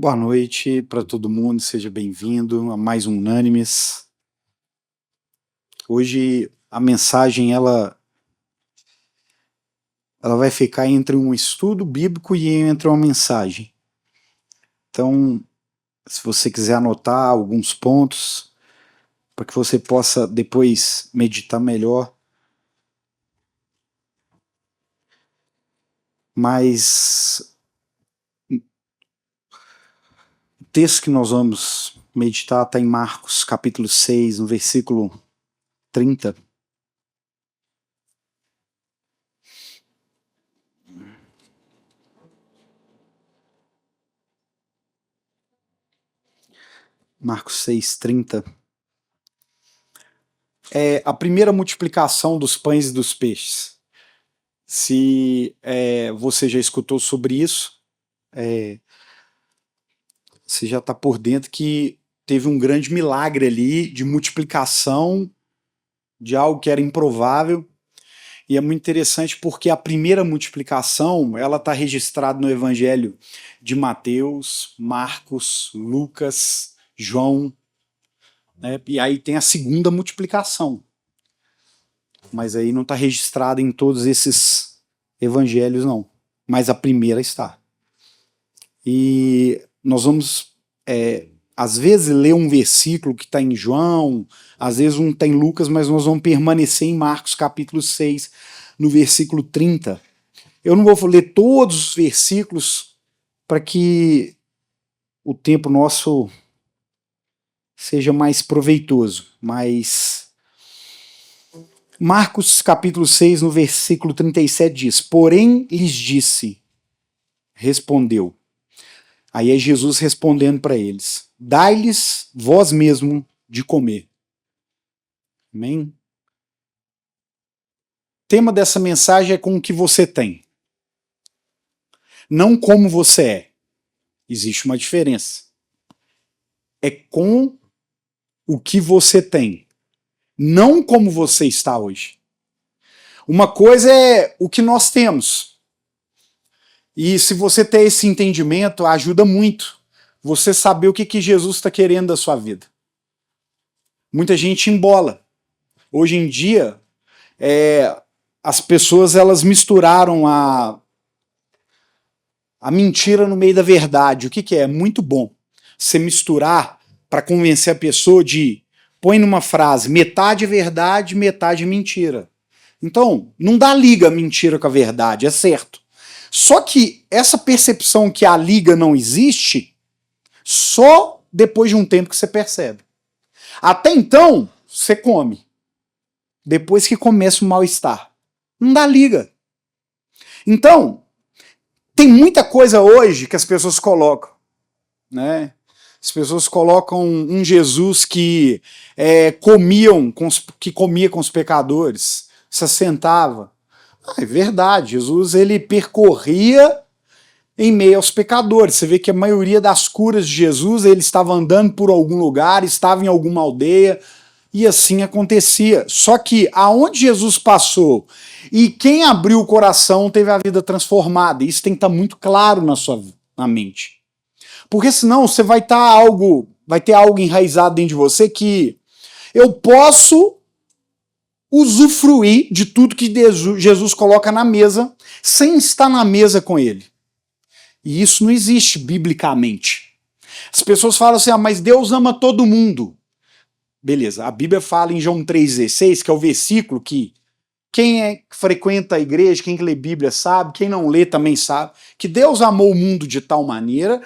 Boa noite para todo mundo, seja bem-vindo a mais um Unânimes. Hoje a mensagem ela vai ficar entre um estudo bíblico e entre uma mensagem. Então, se você quiser anotar alguns pontos para que você possa depois meditar melhor, mas o texto que nós vamos meditar está em Marcos capítulo 6, no versículo 30. Marcos 6:30. É a primeira multiplicação dos pães e dos peixes. Se você já escutou sobre isso, você já está por dentro que teve um grande milagre ali de multiplicação de algo que era improvável. E é muito interessante porque a primeira multiplicação ela está registrada no Evangelho de Mateus, Marcos, Lucas, João, né? E aí tem a segunda multiplicação. Mas aí não está registrada em todos esses evangelhos, não. Mas a primeira está. E nós vamos, às vezes, ler um versículo que está em João, às vezes um está em Lucas, mas nós vamos permanecer em Marcos capítulo 6, no versículo 30. Eu não vou ler todos os versículos para que o tempo nosso seja mais proveitoso, mas Marcos capítulo 6, no versículo 37 diz: Porém lhes disse, respondeu. Aí é Jesus respondendo para eles: Dai-lhes vós mesmo de comer. Amém? O tema dessa mensagem é com o que você tem. Não como você é. Existe uma diferença. É com o que você tem. Não como você está hoje. Uma coisa é o que nós temos. E se você ter esse entendimento, ajuda muito você saber o que Jesus está querendo da sua vida. Muita gente embola. Hoje em dia, as pessoas elas misturaram a mentira no meio da verdade. O que é? É muito bom você misturar para convencer a pessoa de põe numa frase metade é verdade, metade é mentira. Então, não dá liga a mentira com a verdade, é certo. Só que essa percepção que a liga não existe, só depois de um tempo que você percebe. Até então, você come. Depois que começa o mal-estar. Não dá liga. Então, tem muita coisa hoje que as pessoas colocam, né? As pessoas colocam um Jesus que comia com os pecadores, se assentava. É verdade, Jesus ele percorria em meio aos pecadores. Você vê que a maioria das curas de Jesus, ele estava andando por algum lugar, estava em alguma aldeia, e assim acontecia. Só que aonde Jesus passou e quem abriu o coração teve a vida transformada. Isso tem que estar muito claro na mente. Porque senão você vai ter algo enraizado dentro de você que eu posso usufruir de tudo que Jesus coloca na mesa sem estar na mesa com ele. E isso não existe biblicamente. As pessoas falam assim, mas Deus ama todo mundo. Beleza, a Bíblia fala em João 3,16, que é o versículo que quem frequenta a igreja, quem lê Bíblia sabe, quem não lê também sabe, que Deus amou o mundo de tal maneira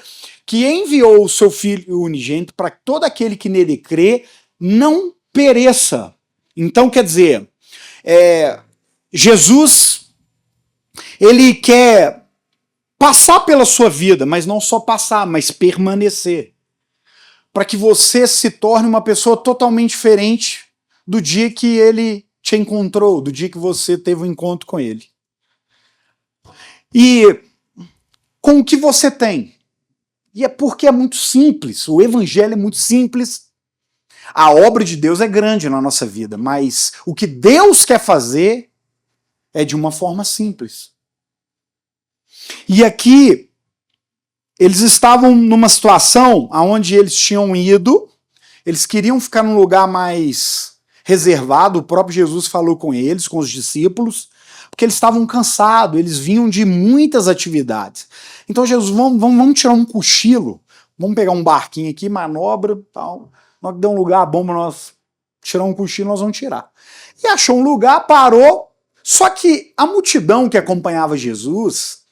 que enviou o seu Filho unigênito para que todo aquele que nele crê não pereça. Então, quer dizer, Jesus, ele quer passar pela sua vida, mas não só passar, mas permanecer. Para que você se torne uma pessoa totalmente diferente do dia que ele te encontrou, do dia que você teve um encontro com ele. E com o que você tem. E é porque é muito simples, o evangelho é muito simples. A obra de Deus é grande na nossa vida, mas o que Deus quer fazer é de uma forma simples. E aqui eles estavam numa situação onde eles tinham ido, eles queriam ficar num lugar mais reservado, o próprio Jesus falou com eles, com os discípulos, porque eles estavam cansados, eles vinham de muitas atividades. Então Jesus, vamos tirar um cochilo, vamos pegar um barquinho aqui, manobra, tal. Nós deu um lugar bom para nós tirar um cochilo, nós vamos tirar. E achou um lugar, parou, só que a multidão que acompanhava Jesus,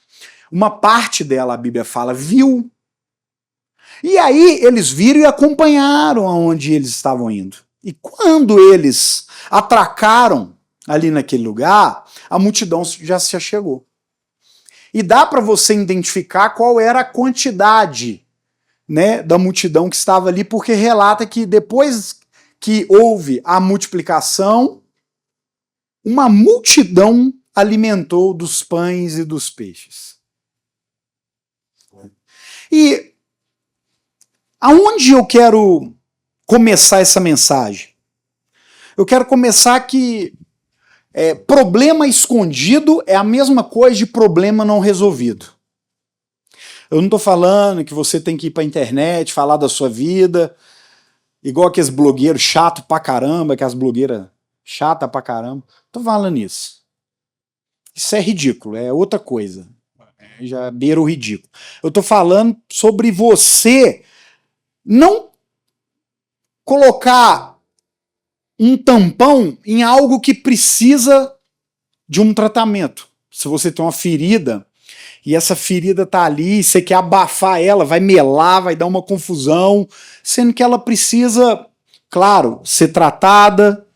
uma parte dela, a Bíblia fala, viu. E aí eles viram e acompanharam aonde eles estavam indo. E quando eles atracaram ali naquele lugar, a multidão já se achegou. E dá para você identificar qual era a quantidade, né, da multidão que estava ali, porque relata que depois que houve a multiplicação, uma multidão alimentou dos pães e dos peixes. E aonde eu quero começar essa mensagem? Eu quero começar que problema escondido é a mesma coisa de problema não resolvido. Eu não estou falando que você tem que ir para a internet, falar da sua vida, igual aqueles blogueiros chato pra caramba, que as blogueiras chata pra caramba. Estou falando isso. Isso é ridículo, é outra coisa. Já beira o ridículo. Eu estou falando sobre você não colocar um tampão em algo que precisa de um tratamento. Se você tem uma ferida e essa ferida tá ali, você quer abafar ela, vai melar, vai dar uma confusão, sendo que ela precisa, claro, ser tratada.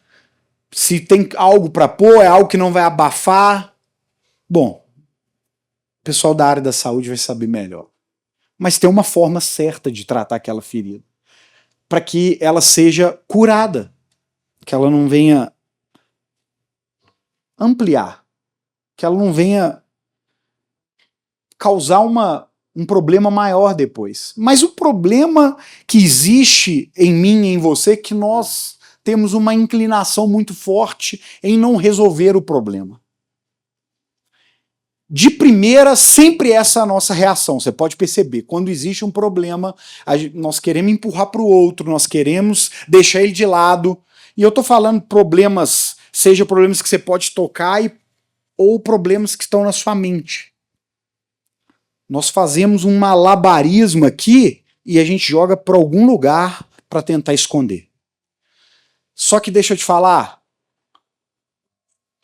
Se tem algo para pôr, é algo que não vai abafar. Bom, o pessoal da área da saúde vai saber melhor. Mas tem uma forma certa de tratar aquela ferida, para que ela seja curada, que ela não venha ampliar, que ela não venha causar um problema maior depois. Mas o problema que existe em mim e em você é que nós temos uma inclinação muito forte em não resolver o problema. De primeira, sempre essa é a nossa reação. Você pode perceber, quando existe um problema, nós queremos empurrar para o outro, nós queremos deixar ele de lado. E eu estou falando problemas, seja problemas que você pode tocar ou problemas que estão na sua mente. Nós fazemos um malabarismo aqui e a gente joga para algum lugar para tentar esconder. Só que deixa eu te falar,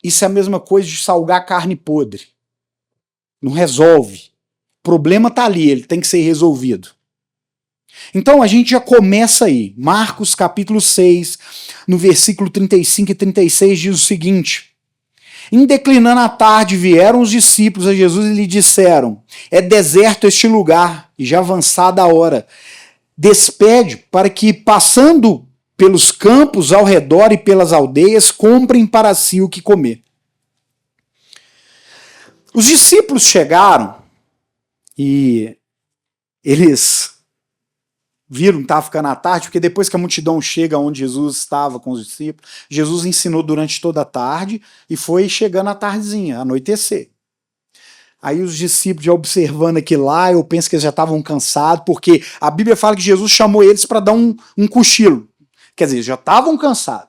isso é a mesma coisa de salgar carne podre. Não resolve. O problema está ali, ele tem que ser resolvido. Então a gente já começa aí. Marcos capítulo 6, no versículo 35 e 36 diz o seguinte: em declinando a tarde vieram os discípulos a Jesus e lhe disseram: é deserto este lugar e já avançada a hora. Despede para que, passando pelos campos ao redor e pelas aldeias, comprem para si o que comer. Os discípulos chegaram e eles viram que estava ficando à tarde, porque depois que a multidão chega onde Jesus estava com os discípulos, Jesus ensinou durante toda a tarde e foi chegando à tardezinha, anoitecer. Aí os discípulos já observando aquilo lá, eu penso que eles já estavam cansados, porque a Bíblia fala que Jesus chamou eles para dar um cochilo. Quer dizer, já estavam cansados.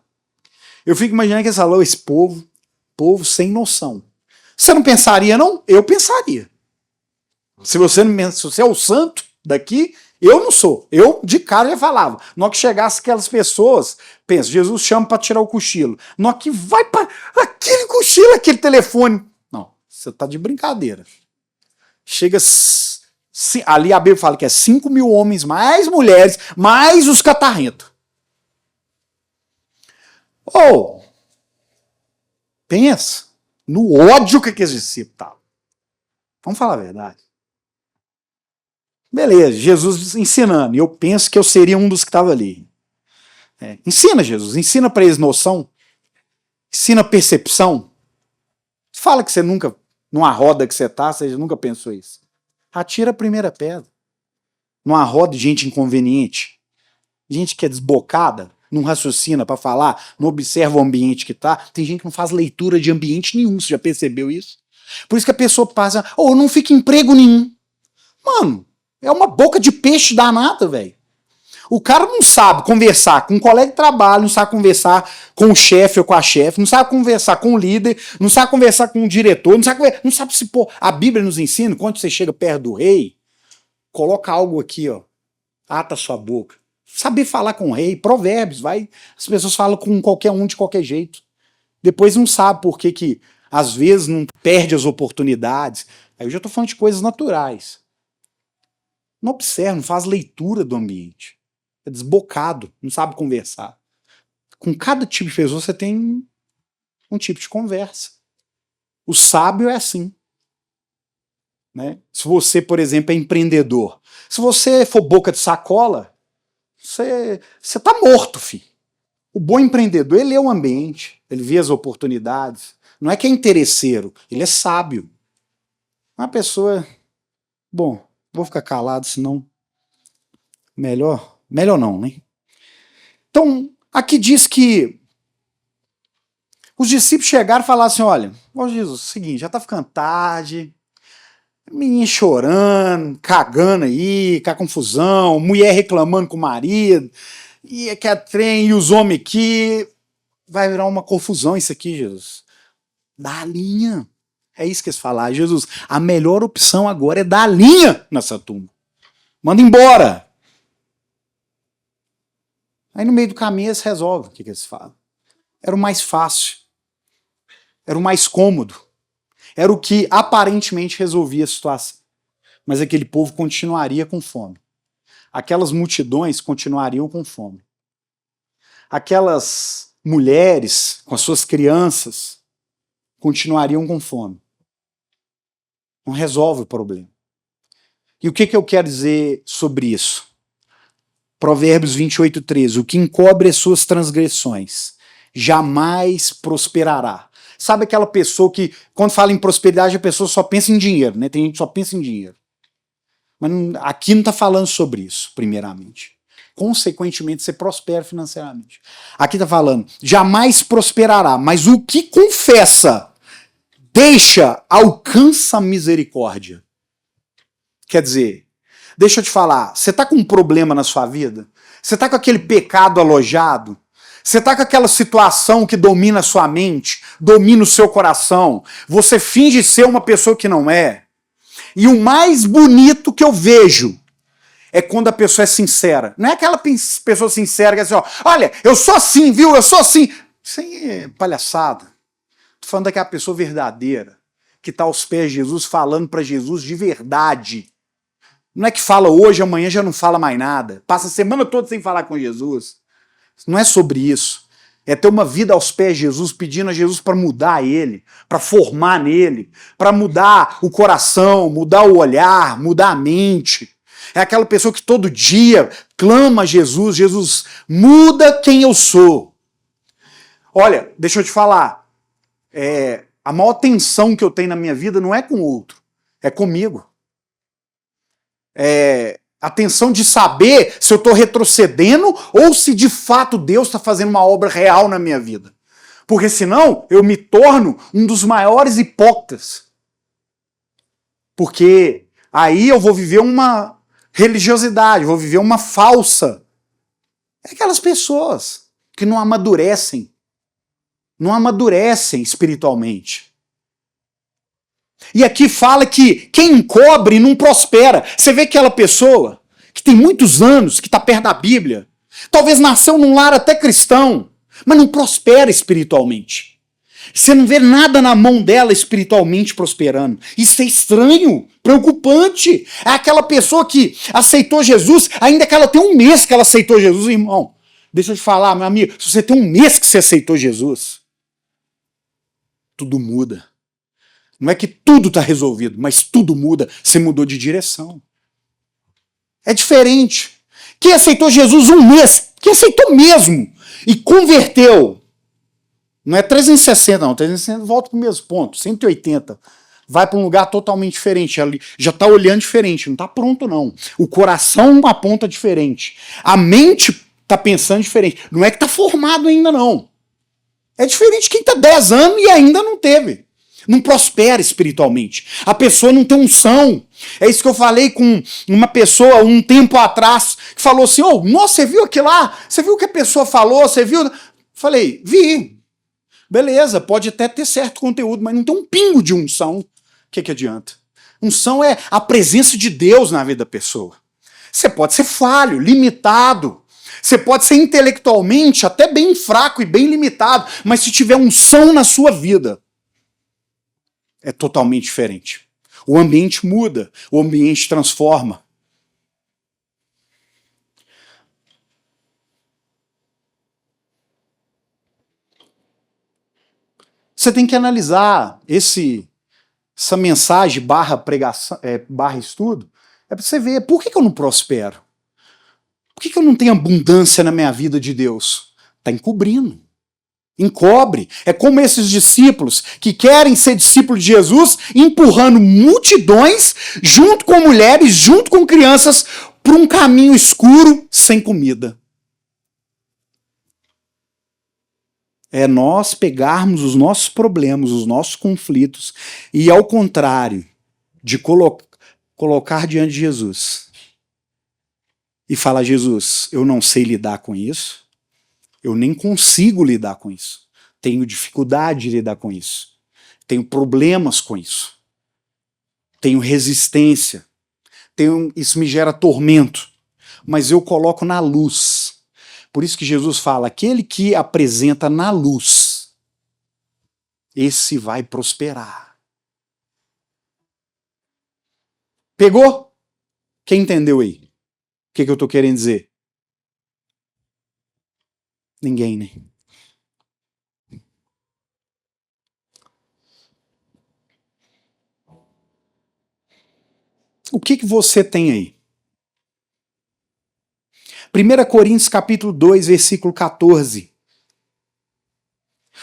Eu fico imaginando que eles falaram, esse povo sem noção. Você não pensaria, não? Eu pensaria. Se você é o santo daqui, eu não sou. Eu, de cara, já falava. Na hora que chegasse aquelas pessoas, pensa, Jesus chama para tirar o cochilo. Na hora que vai para aquele cochilo, aquele telefone. Não, você tá de brincadeira. Chega... Ali a Bíblia fala que é 5.000 homens, mais mulheres, mais os catarrentos. Ou, pensa no ódio que aqueles discípulos estavam. Vamos falar a verdade. Beleza, Jesus ensinando. E eu penso que eu seria um dos que estava ali. Ensina, Jesus. Ensina para eles noção. Ensina percepção. Fala que você nunca, numa roda que você está, você nunca pensou isso. Atira a primeira pedra. Numa roda de gente inconveniente. Gente que é desbocada, não raciocina para falar, não observa o ambiente que está. Tem gente que não faz leitura de ambiente nenhum. Você já percebeu isso? Por isso que a pessoa passa, não fica emprego nenhum. Mano, É uma boca de peixe danada, velho. O cara não sabe conversar com um colega de trabalho, não sabe conversar com o chefe ou com a chefe, não sabe conversar com o líder, não sabe conversar com o diretor, não sabe se pôr. A Bíblia nos ensina, quando você chega perto do rei, coloca algo aqui, ó. Ata sua boca. Saber falar com o rei, provérbios, vai. As pessoas falam com qualquer um de qualquer jeito. Depois não sabe por que às vezes não perde as oportunidades. Aí eu já tô falando de coisas naturais. Não observa, não faz leitura do ambiente. É desbocado, não sabe conversar. Com cada tipo de pessoa você tem um tipo de conversa. O sábio é assim. Né? Se você, por exemplo, é empreendedor, se você for boca de sacola, você tá morto, filho. O bom empreendedor, ele lê o ambiente, ele vê as oportunidades. Não é que é interesseiro, ele é sábio. Uma pessoa... Bom, vou ficar calado, senão... Melhor não, né? Então, aqui diz que os discípulos chegaram e falaram assim, olha, ó Jesus, seguinte, já tá ficando tarde, menino chorando, cagando aí, com a confusão, mulher reclamando com o marido, e que é trem, e os homens aqui, vai virar uma confusão isso aqui, Jesus. Dá a linha. É isso que eles falaram, Jesus, a melhor opção agora é dar a linha nessa turma. Manda embora. Aí no meio do caminho eles resolvem o que eles falam. Era o mais fácil. Era o mais cômodo. Era o que aparentemente resolvia a situação. Mas aquele povo continuaria com fome. Aquelas multidões continuariam com fome. Aquelas mulheres com as suas crianças continuariam com fome. Não resolve o problema. E o que eu quero dizer sobre isso? Provérbios 28:13. O que encobre as suas transgressões jamais prosperará. Sabe aquela pessoa que, quando fala em prosperidade, a pessoa só pensa em dinheiro, né? Tem gente que só pensa em dinheiro. Mas aqui não está falando sobre isso, primeiramente. Consequentemente, você prospera financeiramente. Aqui está falando, jamais prosperará, mas o que confessa, deixa, alcança a misericórdia. Quer dizer, deixa eu te falar, você está com um problema na sua vida? Você está com aquele pecado alojado? Você está com aquela situação que domina a sua mente, domina o seu coração? Você finge ser uma pessoa que não é? E o mais bonito que eu vejo é quando a pessoa é sincera. Não é aquela pessoa sincera que é assim, ó, olha, eu sou assim, viu? Eu sou assim. Isso aí é palhaçada. Estou falando daquela pessoa verdadeira, que está aos pés de Jesus, falando para Jesus de verdade. Não é que fala hoje, amanhã já não fala mais nada. Passa a semana toda sem falar com Jesus. Não é sobre isso. É ter uma vida aos pés de Jesus, pedindo a Jesus para mudar ele, para formar nele, para mudar o coração, mudar o olhar, mudar a mente. É aquela pessoa que todo dia clama a Jesus, Jesus, muda quem eu sou. Olha, deixa eu te falar, a maior tensão que eu tenho na minha vida não é com o outro, é comigo. A tensão de saber se eu estou retrocedendo ou se de fato Deus está fazendo uma obra real na minha vida. Porque senão eu me torno um dos maiores hipócritas. Porque aí eu vou viver uma religiosidade, vou viver uma falsa. É aquelas pessoas que não amadurecem espiritualmente. E aqui fala que quem encobre não prospera. Você vê aquela pessoa que tem muitos anos, que está perto da Bíblia, talvez nasceu num lar até cristão, mas não prospera espiritualmente. Você não vê nada na mão dela espiritualmente prosperando. Isso é estranho, preocupante. É aquela pessoa que aceitou Jesus, ainda que ela tenha um mês que ela aceitou Jesus, irmão. Deixa eu te falar, meu amigo, se você tem um mês que você aceitou Jesus, tudo muda. Não é que tudo está resolvido, mas tudo muda. Você mudou de direção. É diferente. Quem aceitou Jesus um mês, quem aceitou mesmo e converteu, não é 360, não. 360 volta para o mesmo ponto, 180. Vai para um lugar totalmente diferente. Já está olhando diferente, não está pronto, não. O coração aponta diferente. A mente está pensando diferente. Não é que está formado ainda, não. É diferente quem está 10 anos e ainda não teve. Não prospera espiritualmente. A pessoa não tem unção. É isso que eu falei com uma pessoa um tempo atrás, que falou assim, nossa, você viu aquilo lá? Você viu o que a pessoa falou? Você viu? Falei, vi. Beleza, pode até ter certo conteúdo, mas não tem um pingo de unção. O que adianta? Unção é a presença de Deus na vida da pessoa. Você pode ser falho, limitado. Você pode ser intelectualmente até bem fraco e bem limitado, mas se tiver unção na sua vida, é totalmente diferente. O ambiente muda, o ambiente transforma. Você tem que analisar essa mensagem barra pregação, barra estudo, é para você ver por que eu não prospero? Por que eu não tenho abundância na minha vida de Deus? Está encobrindo. Encobre. É como esses discípulos que querem ser discípulos de Jesus, empurrando multidões, junto com mulheres, junto com crianças, para um caminho escuro, sem comida. É nós pegarmos os nossos problemas, os nossos conflitos, e ao contrário de colocar diante de Jesus e falar, Jesus, eu não sei lidar com isso, eu nem consigo lidar com isso, tenho dificuldade de lidar com isso, tenho problemas com isso, tenho resistência, isso me gera tormento, mas eu coloco na luz. Por isso que Jesus fala, aquele que apresenta na luz, esse vai prosperar. Pegou? Quem entendeu aí? O que eu estou querendo dizer? Ninguém, né? O que você tem aí? 1 Coríntios capítulo 2, versículo 14.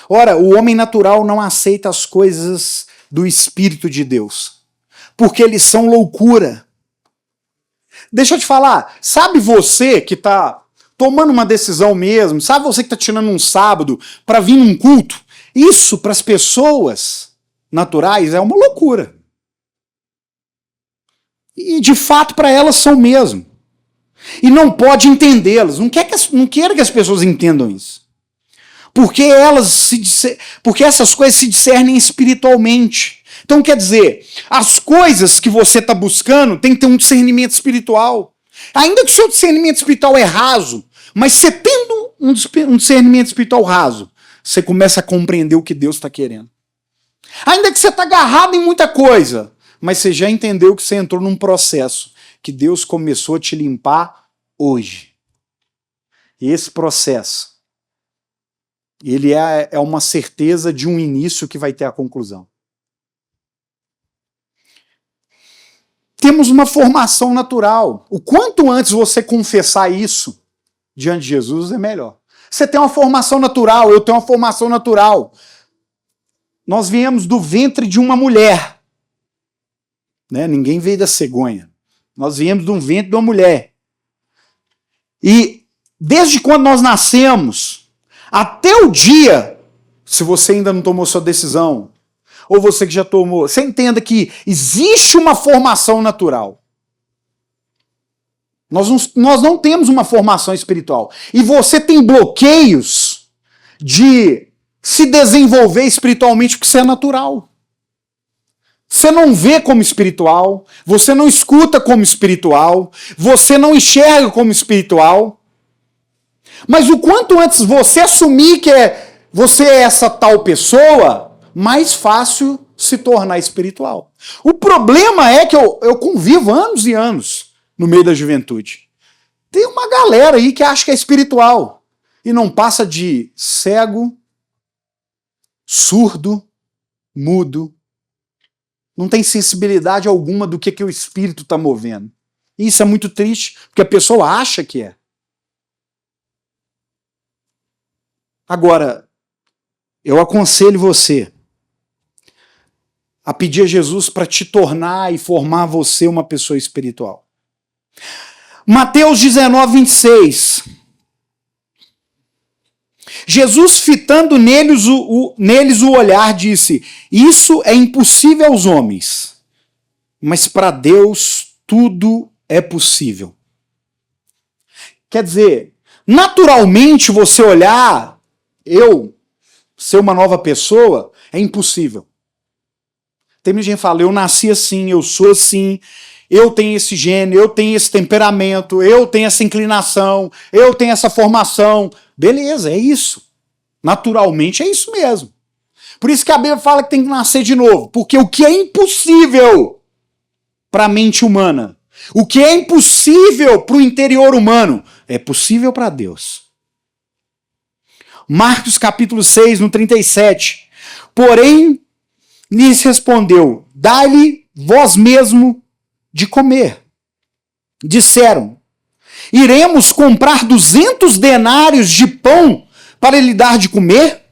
Ora, o homem natural não aceita as coisas do Espírito de Deus, porque eles são loucura. Deixa eu te falar, sabe você que está tomando uma decisão mesmo, sabe você que está tirando um sábado para vir num culto? Isso para as pessoas naturais é uma loucura. E de fato para elas são mesmo. E não pode entendê-las, não quer que as pessoas entendam isso. Porque essas coisas se discernem espiritualmente. Então quer dizer, as coisas que você está buscando tem que ter um discernimento espiritual. Ainda que o seu discernimento espiritual é raso, mas você tendo um discernimento espiritual raso, você começa a compreender o que Deus está querendo. Ainda que você está agarrado em muita coisa, mas você já entendeu que você entrou num processo que Deus começou a te limpar hoje. E esse processo, ele é uma certeza de um início que vai ter a conclusão. Temos uma formação natural. O quanto antes você confessar isso diante de Jesus, é melhor. Você tem uma formação natural, eu tenho uma formação natural. Nós viemos do ventre de uma mulher. Né? Ninguém veio da cegonha. Nós viemos de um ventre de uma mulher. E desde quando nós nascemos, até o dia, se você ainda não tomou sua decisão, ou você que já tomou, você entenda que existe uma formação natural. Nós não temos uma formação espiritual. E você tem bloqueios de se desenvolver espiritualmente porque você é natural. Você não vê como espiritual, você não escuta como espiritual, você não enxerga como espiritual. Mas o quanto antes você assumir que você é essa tal pessoa, mais fácil se tornar espiritual. O problema é que eu convivo anos e anos no meio da juventude. Tem uma galera aí que acha que é espiritual e não passa de cego, surdo, mudo. Não tem sensibilidade alguma do que o espírito está movendo. E isso é muito triste, porque a pessoa acha que é. Agora, eu aconselho você a pedir a Jesus para te tornar e formar você uma pessoa espiritual. Mateus 19, 26. Jesus, fitando neles o olhar, disse: isso é impossível aos homens, mas para Deus tudo é possível. Quer dizer, naturalmente você olhar, eu ser uma nova pessoa, é impossível. Tem muita gente que fala, eu nasci assim, eu sou assim, eu tenho esse gene, eu tenho esse temperamento, eu tenho essa inclinação, eu tenho essa formação. Beleza, é isso. Naturalmente é isso mesmo. Por isso que a Bíblia fala que tem que nascer de novo, porque o que é impossível para a mente humana, o que é impossível para o interior humano, é possível para Deus. Marcos capítulo 6, no 37. Porém, lhes respondeu: dai-lhe vós mesmo de comer. Disseram: iremos comprar 200 denários de pão para lhe dar de comer?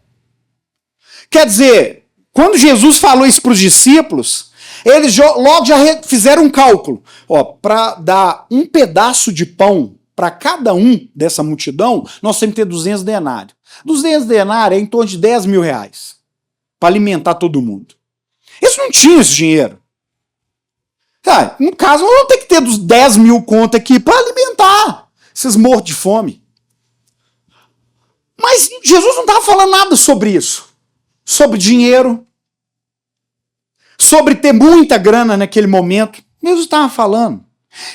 Quer dizer, quando Jesus falou isso para os discípulos, eles logo já fizeram um cálculo. Para dar um pedaço de pão para cada um dessa multidão, nós temos que ter 200 denários. 200 denários é em torno de 10 mil reais para alimentar todo mundo. Eles não tinham esse dinheiro. No caso, nós vamos ter que ter dos 10 mil conto aqui para alimentar esses mortos de fome. Mas Jesus não estava falando nada sobre isso. Sobre dinheiro. Sobre ter muita grana naquele momento. Jesus estava falando.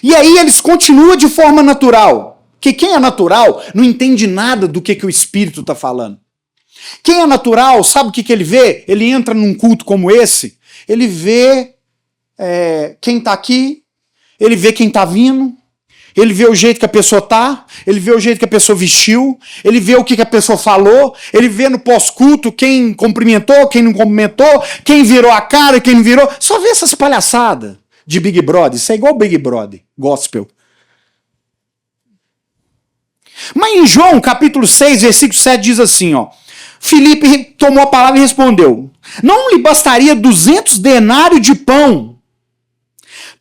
E aí eles continuam de forma natural. Porque quem é natural não entende nada do que o Espírito está falando. Quem é natural, sabe o que ele vê? Ele entra num culto como esse, ele vê quem está aqui, ele vê quem está vindo, ele vê o jeito que a pessoa está, ele vê o jeito que a pessoa vestiu, ele vê o que a pessoa falou, ele vê no pós-culto quem cumprimentou, quem não cumprimentou, quem virou a cara, quem não virou. Só vê essas palhaçadas de Big Brother. Isso é igual Big Brother, gospel. Mas em João, capítulo 6, versículo 7, diz assim, Filipe tomou a palavra e respondeu: não lhe bastaria 200 denários de pão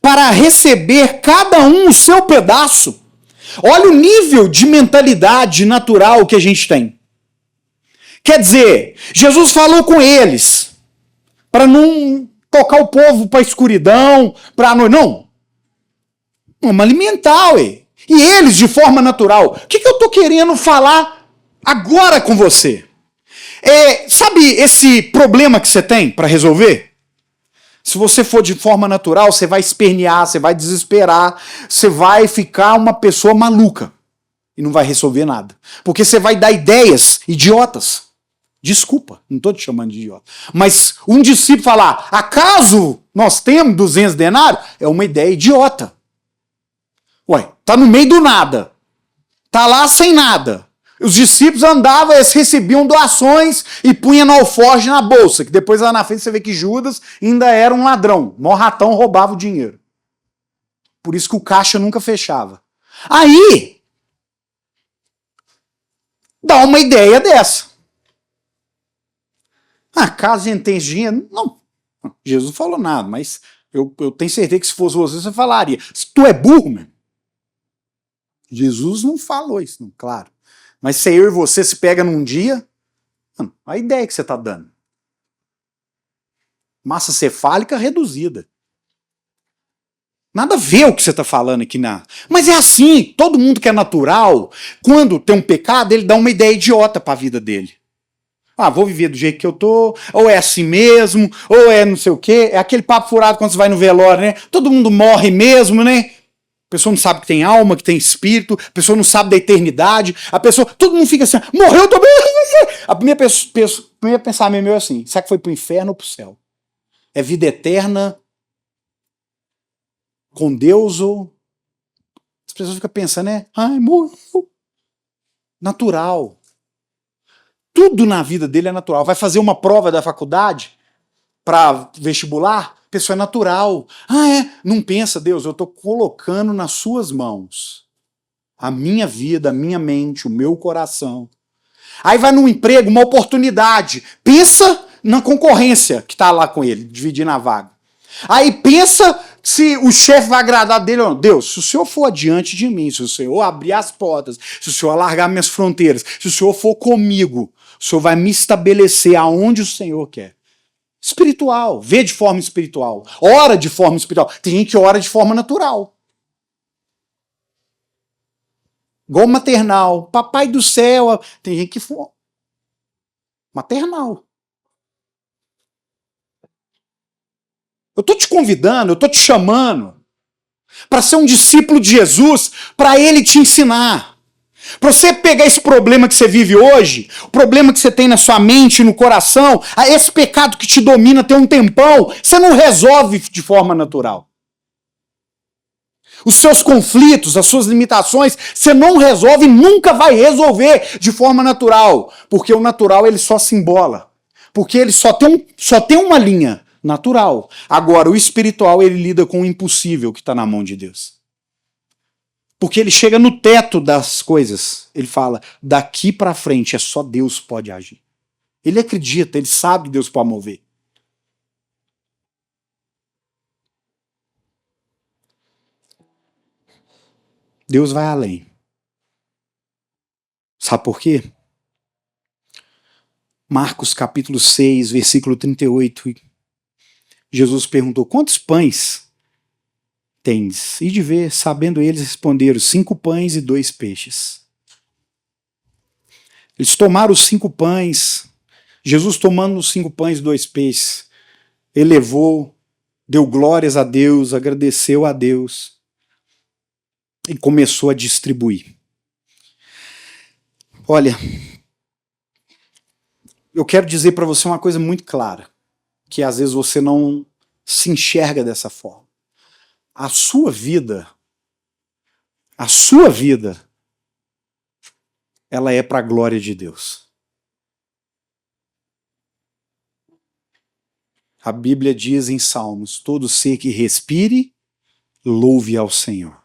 para receber cada um o seu pedaço? Olha o nível de mentalidade natural que a gente tem. Quer dizer, Jesus falou com eles para não tocar o povo para a escuridão, para não. Vamos alimentar, ué. E eles, de forma natural. O que eu estou querendo falar agora com você? Sabe esse problema que você tem para resolver? Se você for de forma natural, você vai espernear, você vai desesperar, você vai ficar uma pessoa maluca e não vai resolver nada. Porque você vai dar ideias idiotas. Desculpa, não estou te chamando de idiota. Mas um discípulo falar, acaso nós temos 200 denários? É uma ideia idiota. Tá no meio do nada. Tá lá sem nada. Os discípulos andavam, eles recebiam doações e punham no alforje na bolsa, que depois lá na frente você vê que Judas ainda era um ladrão. O maior ratão roubava o dinheiro. Por isso que o caixa nunca fechava. Aí, dá uma ideia dessa. Caso a gente tenha dinheiro, não. Jesus não falou nada, mas eu tenho certeza que se fosse você falaria. Se tu é burro, meu. Jesus não falou isso, não, claro. Mas se eu e você se pega num dia, a ideia que você está dando. Massa cefálica reduzida. Nada a ver o que você está falando aqui. Mas é assim, todo mundo que é natural, quando tem um pecado, ele dá uma ideia idiota para a vida dele. Vou viver do jeito que eu tô, ou é assim mesmo, ou é não sei o quê. É aquele papo furado quando você vai no velório, né? Todo mundo morre mesmo, né? A pessoa não sabe que tem alma, que tem espírito, a pessoa não sabe da eternidade, todo mundo fica assim, morreu também. A primeira pensamento meu é assim, será que foi pro inferno ou pro céu? É vida eterna com Deus ou... As pessoas ficam pensando, morreu. Natural. Tudo na vida dele é natural. Vai fazer uma prova da faculdade para vestibular, a pessoa é natural. Não pensa, Deus, eu estou colocando nas suas mãos a minha vida, a minha mente, o meu coração. Aí vai num emprego, uma oportunidade. Pensa na concorrência que está lá com ele, dividindo a vaga. Aí pensa se o chefe vai agradar dele ou não. Deus, se o Senhor for adiante de mim, se o Senhor abrir as portas, se o Senhor alargar minhas fronteiras, se o Senhor for comigo, o Senhor vai me estabelecer aonde o Senhor quer. Espiritual, vê de forma espiritual, ora de forma espiritual. Tem gente que ora de forma natural. Igual maternal, papai do céu, tem gente que for maternal. Eu estou te convidando, eu estou te chamando para ser um discípulo de Jesus, para ele te ensinar. Para você pegar esse problema que você vive hoje, o problema que você tem na sua mente, no coração, esse pecado que te domina tem um tempão, você não resolve de forma natural. Os seus conflitos, as suas limitações, você não resolve e nunca vai resolver de forma natural. Porque o natural ele só se embola. Porque ele só tem uma linha natural. Agora, o espiritual ele lida com o impossível que está na mão de Deus. Porque ele chega no teto das coisas. Ele fala, daqui para frente é só Deus pode agir. Ele acredita, ele sabe que Deus pode mover. Deus vai além. Sabe por quê? Marcos capítulo 6, versículo 38. Jesus perguntou, quantos pães tendes? E de ver, sabendo eles, responderam, 5 pães e 2 peixes. Eles tomaram os 5 pães, Jesus tomando os 5 pães e 2 peixes, elevou, deu glórias a Deus, agradeceu a Deus e começou a distribuir. Olha, eu quero dizer para você uma coisa muito clara, que às vezes você não se enxerga dessa forma. A sua vida, ela é para a glória de Deus. A Bíblia diz em Salmos, todo ser que respire, louve ao Senhor.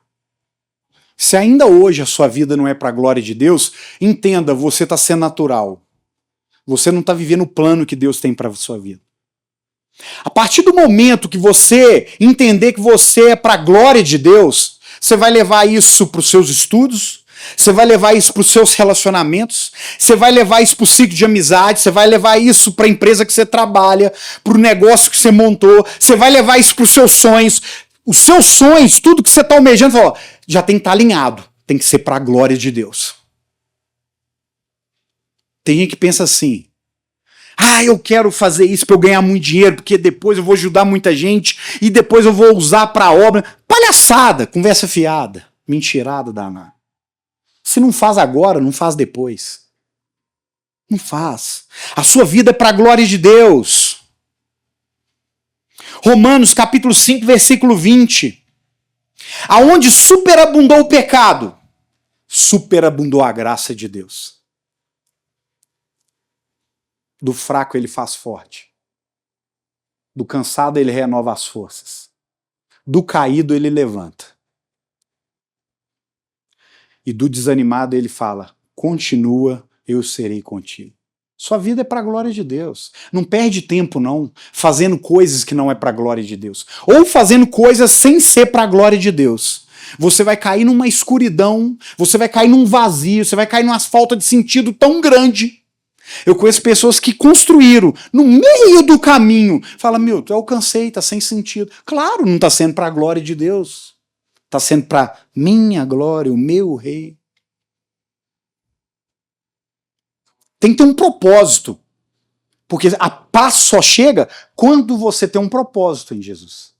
Se ainda hoje a sua vida não é para a glória de Deus, entenda, você está sendo natural. Você não está vivendo o plano que Deus tem para a sua vida. A partir do momento que você entender que você é para a glória de Deus, você vai levar isso para os seus estudos, você vai levar isso para os seus relacionamentos, você vai levar isso para o ciclo de amizade, você vai levar isso para a empresa que você trabalha, para o negócio que você montou, você vai levar isso para os seus sonhos. Os seus sonhos, tudo que você está almejando, já tem que estar alinhado, tem que ser para a glória de Deus. Tem gente que pensa assim, eu quero fazer isso para eu ganhar muito dinheiro, porque depois eu vou ajudar muita gente e depois eu vou usar para a obra. Palhaçada, conversa fiada, mentirada danada. Se não faz agora, não faz depois. Não faz. A sua vida é para a glória de Deus. Romanos capítulo 5, versículo 20. Aonde superabundou o pecado, superabundou a graça de Deus. Do fraco ele faz forte. Do cansado ele renova as forças. Do caído ele levanta. E do desanimado ele fala, continua, eu serei contigo. Sua vida é para a glória de Deus. Não perde tempo não, fazendo coisas que não é para a glória de Deus. Ou fazendo coisas sem ser para a glória de Deus. Você vai cair numa escuridão, você vai cair num vazio, você vai cair numa falta de sentido tão grande. Eu conheço pessoas que construíram no meio do caminho. Fala, eu alcancei, tá sem sentido. Claro, não está sendo para a glória de Deus. Está sendo para minha glória, o meu rei. Tem que ter um propósito. Porque a paz só chega quando você tem um propósito em Jesus.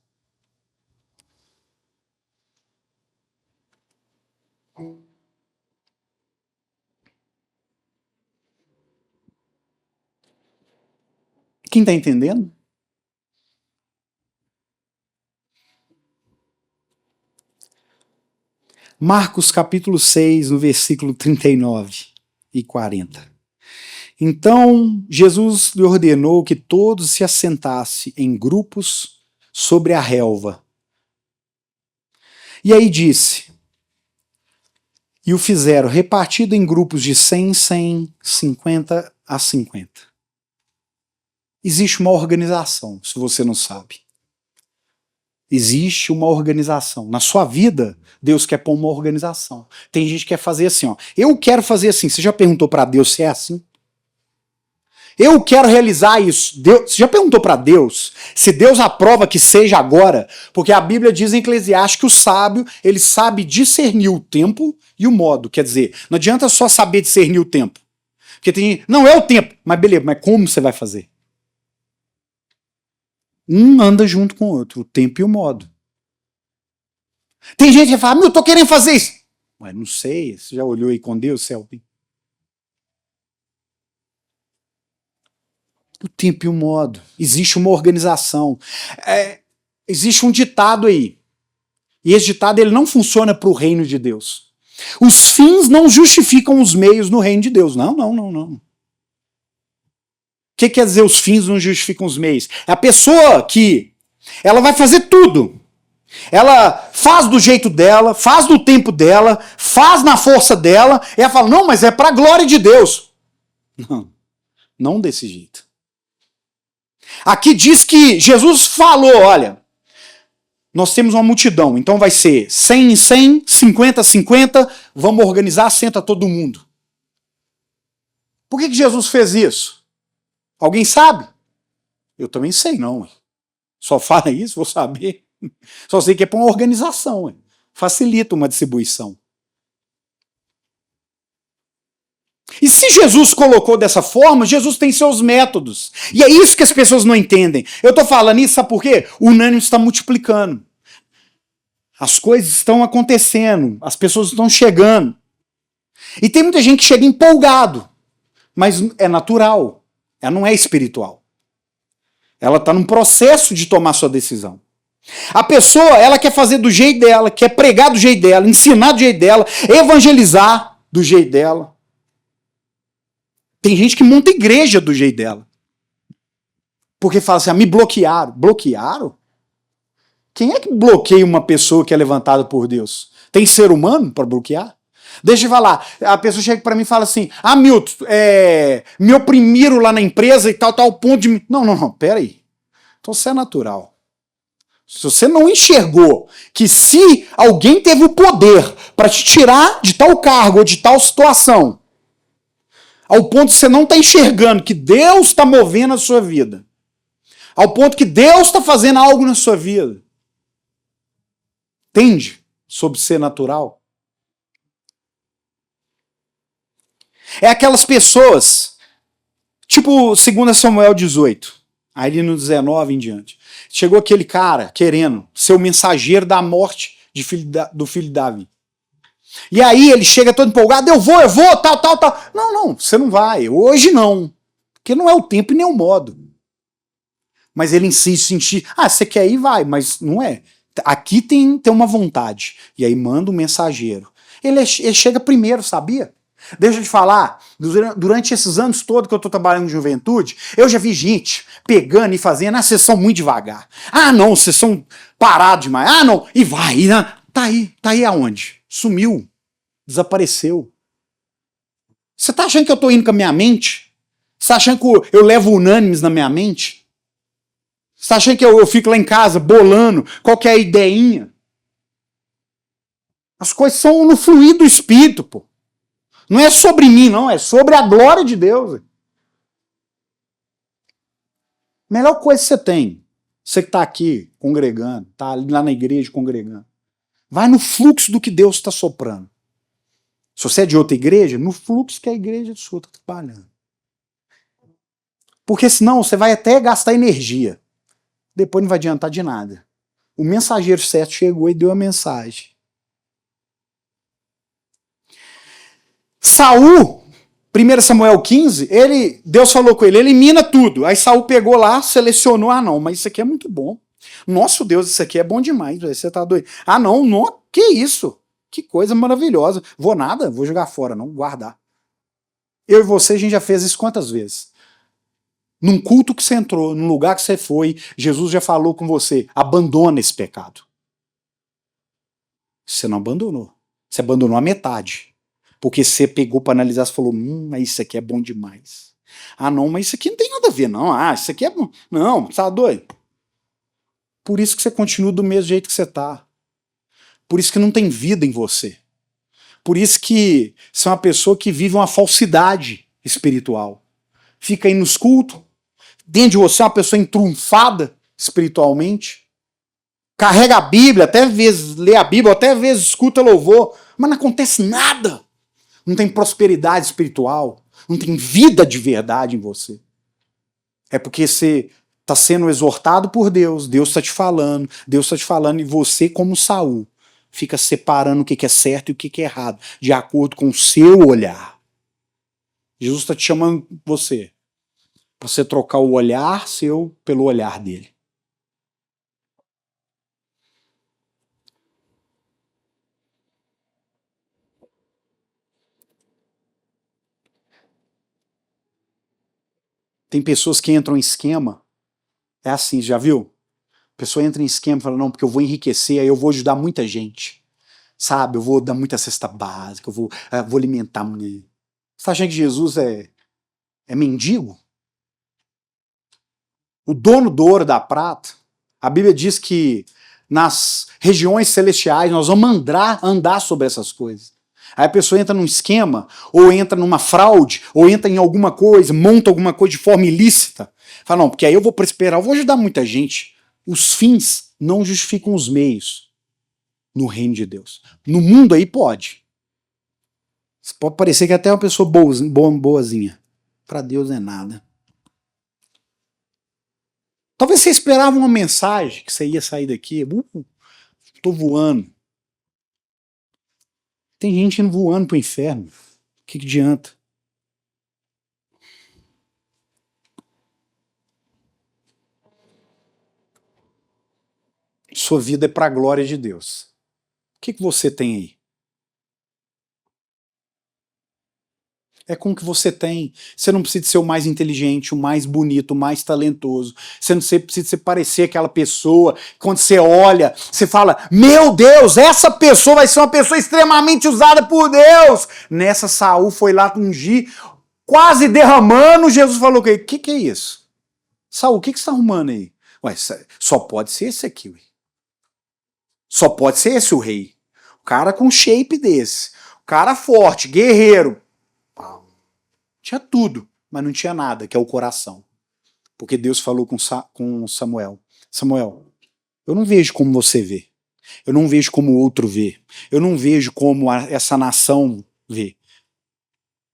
Quem está entendendo? Marcos capítulo 6, no versículo 39 e 40. Então Jesus lhe ordenou que todos se assentassem em grupos sobre a relva. E aí disse, e o fizeram repartido em grupos de 100, 100, 50 a 50. Existe uma organização, se você não sabe. Existe uma organização. Na sua vida, Deus quer pôr uma organização. Tem gente que quer fazer assim, ó. Eu quero fazer assim. Você já perguntou para Deus se é assim? Eu quero realizar isso. Deus, você já perguntou para Deus se Deus aprova que seja agora? Porque a Bíblia diz em Eclesiastes que o sábio, ele sabe discernir o tempo e o modo. Quer dizer, não adianta só saber discernir o tempo. Porque tem, não é o tempo, mas beleza, mas como você vai fazer? Um anda junto com o outro, o tempo e o modo. Tem gente que fala, eu tô querendo fazer isso. Mas não sei, você já olhou aí com Deus, Celpin? O tempo e o modo. Existe uma organização. Existe um ditado aí. E esse ditado ele não funciona para o reino de Deus. Os fins não justificam os meios no reino de Deus. Não, não, não, não. O que quer dizer os fins não justificam os meios? É a pessoa que ela vai fazer tudo. Ela faz do jeito dela, faz do tempo dela, faz na força dela, e ela fala, não, mas é para a glória de Deus. Não, não desse jeito. Aqui diz que Jesus falou, olha, nós temos uma multidão, então vai ser 100 em 100, 50 50, vamos organizar, senta todo mundo. Por que Jesus fez isso? Alguém sabe? Eu também sei, não. Só fala isso, vou saber. Só sei que é para uma organização. Facilita uma distribuição. E se Jesus colocou dessa forma, Jesus tem seus métodos. E é isso que as pessoas não entendem. Eu estou falando isso, sabe por quê? O unânime está multiplicando. As coisas estão acontecendo, as pessoas estão chegando. E tem muita gente que chega empolgado, mas é natural, ela não é espiritual. Ela está num processo de tomar sua decisão. A pessoa, ela quer fazer do jeito dela, quer pregar do jeito dela, ensinar do jeito dela, evangelizar do jeito dela. Tem gente que monta igreja do jeito dela. Porque fala assim, me bloquearam. Bloquearam? Quem é que bloqueia uma pessoa que é levantada por Deus? Tem ser humano para bloquear? Deixa eu falar, a pessoa chega para mim e fala assim, Milton, me oprimiram lá na empresa e tal ponto de... Não, pera aí. Então você é natural. Se você não enxergou que se alguém teve o poder para te tirar de tal cargo ou de tal situação, ao ponto de você não estar enxergando que Deus está movendo a sua vida, ao ponto que Deus está fazendo algo na sua vida, entende? Sobre ser natural. É aquelas pessoas, tipo 2 Samuel 18, aí no 19 em diante. Chegou aquele cara querendo ser o mensageiro da morte do filho de Davi. E aí ele chega todo empolgado, eu vou, tal. Não, você não vai, hoje não. Porque não é o tempo e nem o modo. Mas ele insiste, você quer ir, vai, mas não é. Aqui tem uma vontade. E aí manda um mensageiro. Ele chega primeiro, sabia? Deixa eu te falar, durante esses anos todos que eu estou trabalhando em juventude, eu já vi gente pegando e fazendo, vocês são muito devagar. Não, vocês são parados demais. Não, e vai, tá aí aonde? Sumiu, desapareceu. Você tá achando que eu tô indo com a minha mente? Você tá achando que eu levo unânimes na minha mente? Você tá achando que eu fico lá em casa bolando qual que é a ideinha? As coisas são no fluir do Espírito, pô. Não é sobre mim, não, é sobre a glória de Deus. Melhor coisa que você tem, você que está aqui congregando, está lá na igreja congregando, vai no fluxo do que Deus está soprando. Se você é de outra igreja, no fluxo que a igreja de sua está trabalhando. Porque senão você vai até gastar energia. Depois não vai adiantar de nada. O mensageiro certo chegou e deu a mensagem. Saul, 1 Samuel 15, Deus falou com ele, elimina tudo. Aí Saul pegou lá, selecionou, não, mas isso aqui é muito bom. Nosso Deus, isso aqui é bom demais, você tá doido. Não, que isso? Que coisa maravilhosa. Vou nada, vou jogar fora, não, guardar. Eu e você, a gente já fez isso quantas vezes? Num culto que você entrou, num lugar que você foi, Jesus já falou com você, abandona esse pecado. Você não abandonou. Você abandonou a metade. Porque você pegou para analisar e falou, mas isso aqui é bom demais. Não, mas isso aqui não tem nada a ver, não. Isso aqui é bom. Não, tá doido? Por isso que você continua do mesmo jeito que você está. Por isso que não tem vida em você. Por isso que você é uma pessoa que vive uma falsidade espiritual. Fica aí nos cultos, dentro de você é uma pessoa entrunfada espiritualmente, carrega a Bíblia, até às vezes lê a Bíblia, até às vezes escuta louvor, mas não acontece nada. Não tem prosperidade espiritual, não tem vida de verdade em você. É porque você está sendo exortado por Deus, Deus está te falando, e você, como Saul, fica separando o que é certo e o que é errado, de acordo com o seu olhar. Jesus está te chamando você para você trocar o olhar seu pelo olhar dele. Tem pessoas que entram em esquema, é assim, já viu? A pessoa entra em esquema e fala, não, porque eu vou enriquecer, aí eu vou ajudar muita gente. Sabe, eu vou dar muita cesta básica, vou alimentar mulher. Você tá achando que Jesus é mendigo? O dono do ouro e da prata, a Bíblia diz que nas regiões celestiais nós vamos andar sobre essas coisas. Aí a pessoa entra num esquema, ou entra numa fraude, ou entra em alguma coisa, monta alguma coisa de forma ilícita. Fala, não, porque aí eu vou prosperar, eu vou ajudar muita gente. Os fins não justificam os meios no reino de Deus. No mundo aí pode. Pode parecer que até é uma pessoa boazinha. Para Deus não é nada. Talvez você esperava uma mensagem que você ia sair daqui. Tô voando. Tem gente indo voando pro inferno. O que adianta? Sua vida é para a glória de Deus. O que você tem aí? É com o que você tem. Você não precisa ser o mais inteligente, o mais bonito, o mais talentoso. Você não precisa parecer aquela pessoa. Quando você olha, você fala, meu Deus, essa pessoa vai ser uma pessoa extremamente usada por Deus. Nessa Saul foi lá ungir, quase derramando. Jesus falou, o que é isso? Saul, o que você está arrumando aí? Ué, só pode ser esse aqui. Ué. Só pode ser esse o rei. O cara com shape desse. O cara forte, guerreiro. Tinha tudo, mas não tinha nada, que é o coração. Porque Deus falou com Samuel. Samuel, eu não vejo como você vê. Eu não vejo como o outro vê. Eu não vejo como essa nação vê.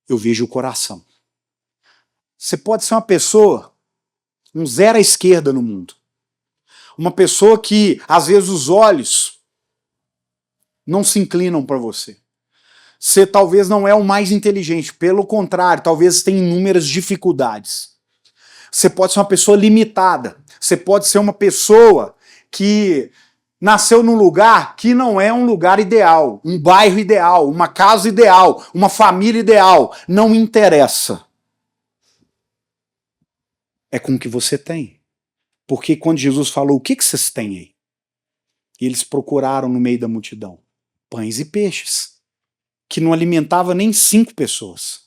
Eu vejo o coração. Você pode ser uma pessoa, um zero à esquerda no mundo. Uma pessoa que, às vezes, os olhos não se inclinam para você. Você talvez não é o mais inteligente, pelo contrário, talvez tenha inúmeras dificuldades. Você pode ser uma pessoa limitada, você pode ser uma pessoa que nasceu num lugar que não é um lugar ideal, um bairro ideal, uma casa ideal, uma família ideal. Não interessa. É com o que você tem. Porque quando Jesus falou, o que vocês têm aí? E eles procuraram no meio da multidão pães e peixes, que não alimentava nem 5 pessoas.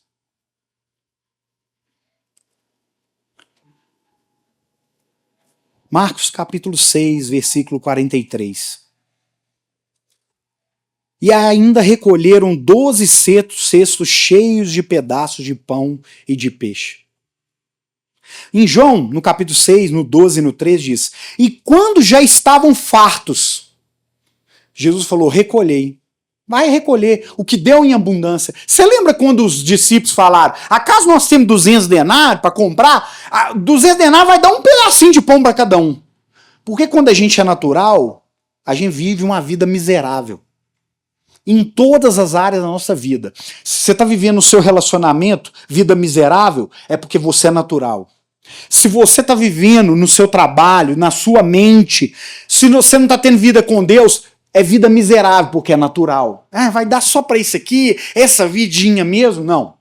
Marcos capítulo 6, versículo 43. E ainda recolheram 12 cestos cheios de pedaços de pão e de peixe. Em João, no capítulo 6, no 12 e no 13, diz, e quando já estavam fartos, Jesus falou, recolhei. Vai recolher o que deu em abundância. Você lembra quando os discípulos falaram, acaso nós temos 200 denários para comprar? 200 denários vai dar um pedacinho de pão para cada um. Porque quando a gente é natural, a gente vive uma vida miserável. Em todas as áreas da nossa vida. Se você está vivendo o seu relacionamento, vida miserável, é porque você é natural. Se você está vivendo no seu trabalho, na sua mente, se você não está tendo vida com Deus, é vida miserável, porque é natural. Vai dar só para isso aqui, essa vidinha mesmo? Não.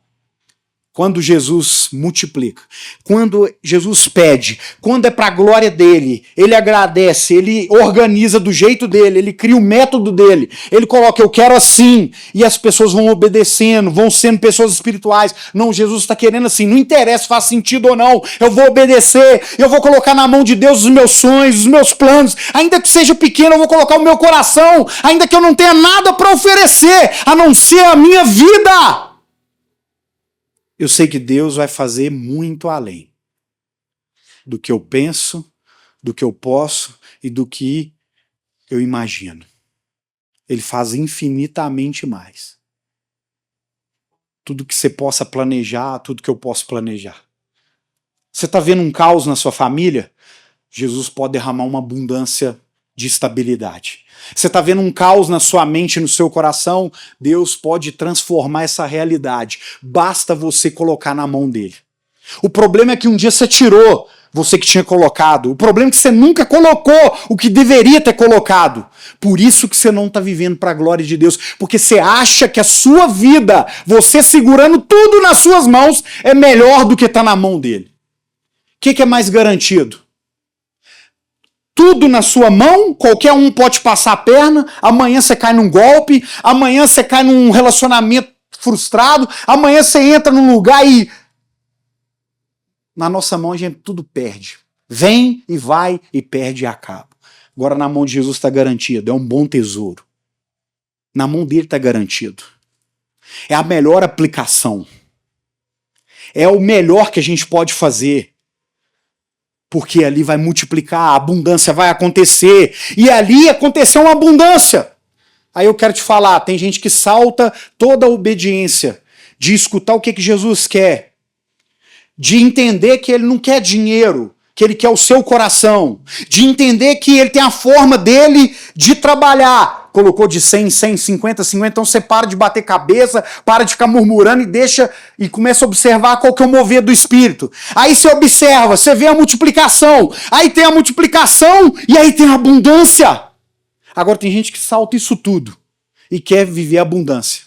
Quando Jesus multiplica, quando Jesus pede, quando é para a glória dele, ele agradece, ele organiza do jeito dele, ele cria o método dele, ele coloca, eu quero assim, e as pessoas vão obedecendo, vão sendo pessoas espirituais. Não, Jesus está querendo assim, não interessa, faz sentido ou não, eu vou obedecer, eu vou colocar na mão de Deus os meus sonhos, os meus planos, ainda que seja pequeno, eu vou colocar o meu coração, ainda que eu não tenha nada para oferecer, a não ser a minha vida. Eu sei que Deus vai fazer muito além do que eu penso, do que eu posso e do que eu imagino. Ele faz infinitamente mais. Tudo que você possa planejar, tudo que eu posso planejar. Você está vendo um caos na sua família? Jesus pode derramar uma abundância de estabilidade. Você está vendo um caos na sua mente, no seu coração? Deus pode transformar essa realidade. Basta você colocar na mão dele. O problema é que um dia você tirou, você que tinha colocado. O problema é que você nunca colocou o que deveria ter colocado. Por isso que você não está vivendo para a glória de Deus. Porque você acha que a sua vida, você segurando tudo nas suas mãos, é melhor do que está na mão dele. O que é mais garantido? Tudo na sua mão, qualquer um pode passar a perna, amanhã você cai num golpe, amanhã você cai num relacionamento frustrado, amanhã você entra num lugar e... Na nossa mão a gente tudo perde. Vem e vai e perde e acaba. Agora na mão de Jesus está garantido, é um bom tesouro. Na mão dele está garantido. É a melhor aplicação. É o melhor que a gente pode fazer. Porque ali vai multiplicar, a abundância vai acontecer. E ali aconteceu uma abundância. Aí eu quero te falar, tem gente que salta toda a obediência de escutar o que Jesus quer. De entender que ele não quer dinheiro, que ele quer o seu coração. De entender que ele tem a forma dele de trabalhar. Colocou de 100 em 100, 50, 50, então você para de bater cabeça, para de ficar murmurando e deixa e começa a observar qual que é o mover do Espírito. Aí você observa, você vê a multiplicação, aí tem a multiplicação e aí tem a abundância. Agora tem gente que salta isso tudo e quer viver a abundância.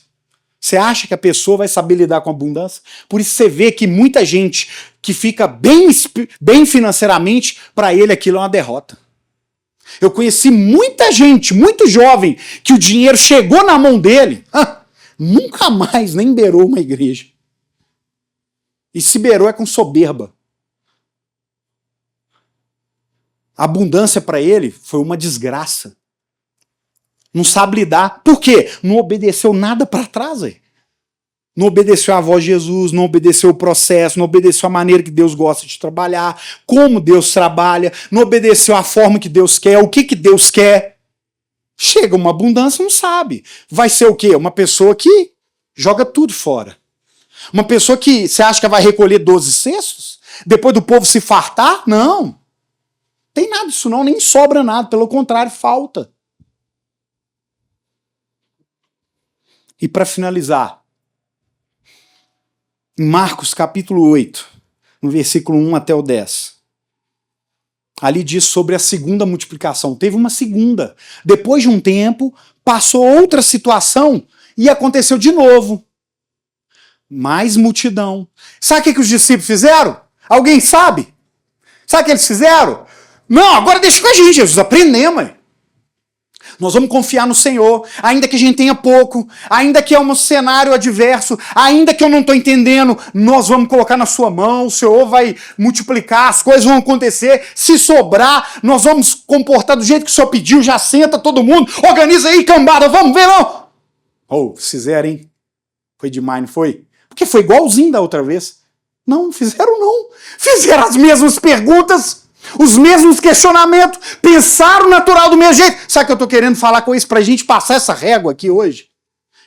Você acha que a pessoa vai saber lidar com a abundância? Por isso você vê que muita gente que fica bem financeiramente, para ele aquilo é uma derrota. Eu conheci muita gente, muito jovem, que o dinheiro chegou na mão dele, nunca mais nem beirou uma igreja. E se beirou é com soberba. A abundância para ele foi uma desgraça. Não sabe lidar. Por quê? Não obedeceu nada para trás. Aí. Não obedeceu a voz de Jesus, não obedeceu o processo, não obedeceu a maneira que Deus gosta de trabalhar, como Deus trabalha, não obedeceu a forma que Deus quer, o que Deus quer. Chega uma abundância, não sabe. Vai ser o quê? Uma pessoa que joga tudo fora. Uma pessoa que você acha que vai recolher 12 cestos? Depois do povo se fartar? Não. Tem nada disso não, nem sobra nada, pelo contrário, falta. E para finalizar, em Marcos capítulo 8, no versículo 1 até o 10, ali diz sobre a segunda multiplicação. Teve uma segunda. Depois de um tempo, passou outra situação e aconteceu de novo. Mais multidão. Sabe o que os discípulos fizeram? Alguém sabe? Sabe o que eles fizeram? Não, agora deixa com a gente, Jesus, aprendemos, mãe. Nós vamos confiar no Senhor, ainda que a gente tenha pouco, ainda que é um cenário adverso, ainda que eu não estou entendendo, nós vamos colocar na sua mão, o Senhor vai multiplicar, as coisas vão acontecer, se sobrar, nós vamos comportar do jeito que o Senhor pediu, já senta todo mundo, organiza aí, cambada, vamos ver, não? Fizeram, hein? Foi demais, não foi? Porque foi igualzinho da outra vez. Não fizeram não. Fizeram as mesmas perguntas, os mesmos questionamentos, pensaram o natural do mesmo jeito. Sabe o que eu estou querendo falar com isso para a gente passar essa régua aqui hoje?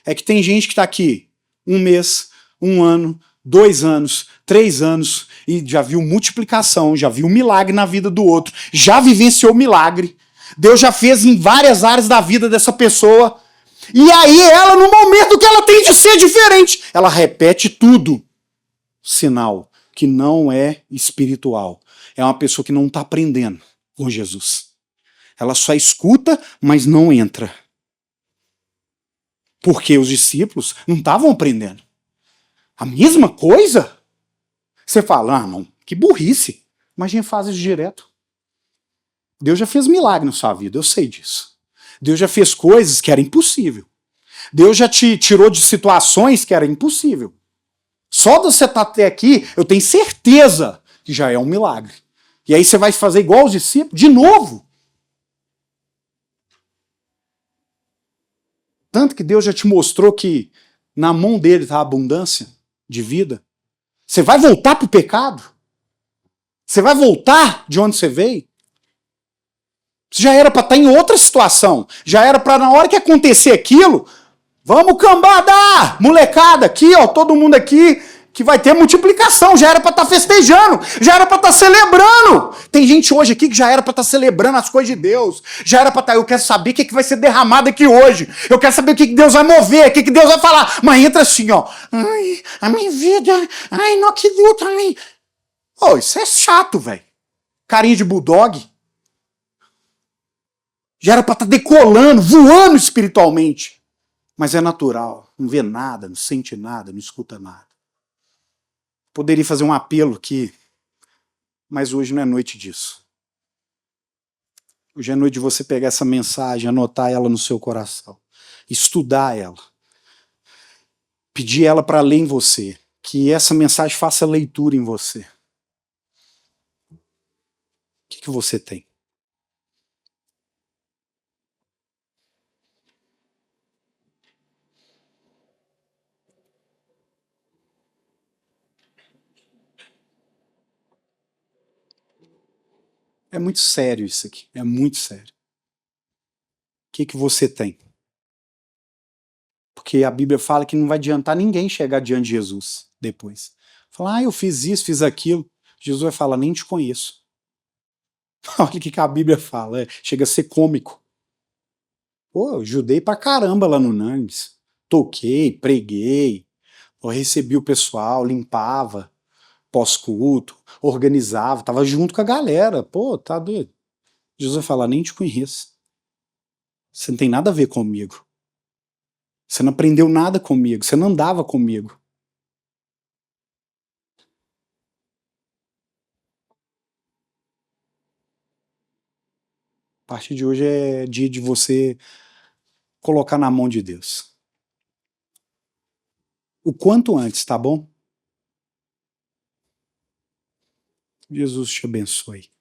É que tem gente que está aqui 1 mês, 1 ano, 2 anos, 3 anos e já viu multiplicação, já viu milagre na vida do outro, já vivenciou milagre. Deus já fez em várias áreas da vida dessa pessoa. E aí ela, no momento que ela tem de ser diferente, ela repete tudo. Sinal que não é espiritual. É uma pessoa que não está aprendendo com Jesus. Ela só escuta, mas não entra. Porque os discípulos não estavam aprendendo. A mesma coisa? Você fala, ah, não, que burrice. Mas a gente faz isso direto. Deus já fez milagre na sua vida, eu sei disso. Deus já fez coisas que era impossível. Deus já te tirou de situações que era impossível. Só de você estar até aqui, eu tenho certeza que já é um milagre. E aí você vai fazer igual os discípulos, de novo. Tanto que Deus já te mostrou que na mão dele está a abundância de vida. Você vai voltar para o pecado? Você vai voltar de onde você veio? Você já era para estar em outra situação. Já era para, na hora que acontecer aquilo, vamos cambada! Molecada, aqui, ó, todo mundo aqui, que vai ter multiplicação. Já era para estar festejando, já era para estar celebrando. Tem gente hoje aqui que já era para estar celebrando as coisas de Deus. Já era para estar, eu quero saber o que vai ser derramado aqui hoje. Eu quero saber o que Deus vai mover, o que Deus vai falar. Mas entra assim, ó. Ai, a minha vida, ai, não, que luta, ai. Oh, isso é chato, velho. Carinha de bulldog. Já era para estar decolando, voando espiritualmente. Mas é natural. Não vê nada, não sente nada, não escuta nada. Poderia fazer um apelo aqui, mas hoje não é noite disso. Hoje é noite de você pegar essa mensagem, anotar ela no seu coração, estudar ela, pedir ela para ler em você, que essa mensagem faça leitura em você. O que você tem? É muito sério isso aqui, é muito sério. O que você tem? Porque a Bíblia fala que não vai adiantar ninguém chegar diante de Jesus depois. Falar, ah, eu fiz isso, fiz aquilo. Jesus vai falar, nem te conheço. Olha o que a Bíblia fala, chega a ser cômico. Pô, eu ajudei pra caramba lá no Nandes. Toquei, preguei, eu recebi o pessoal, limpava, pós-culto, organizava, tava junto com a galera. Pô, tá doido. Jesus vai falar, nem te conheço. Você não tem nada a ver comigo. Você não aprendeu nada comigo, você não andava comigo. A partir de hoje é dia de você colocar na mão de Deus. O quanto antes, tá bom? Jesus te abençoe.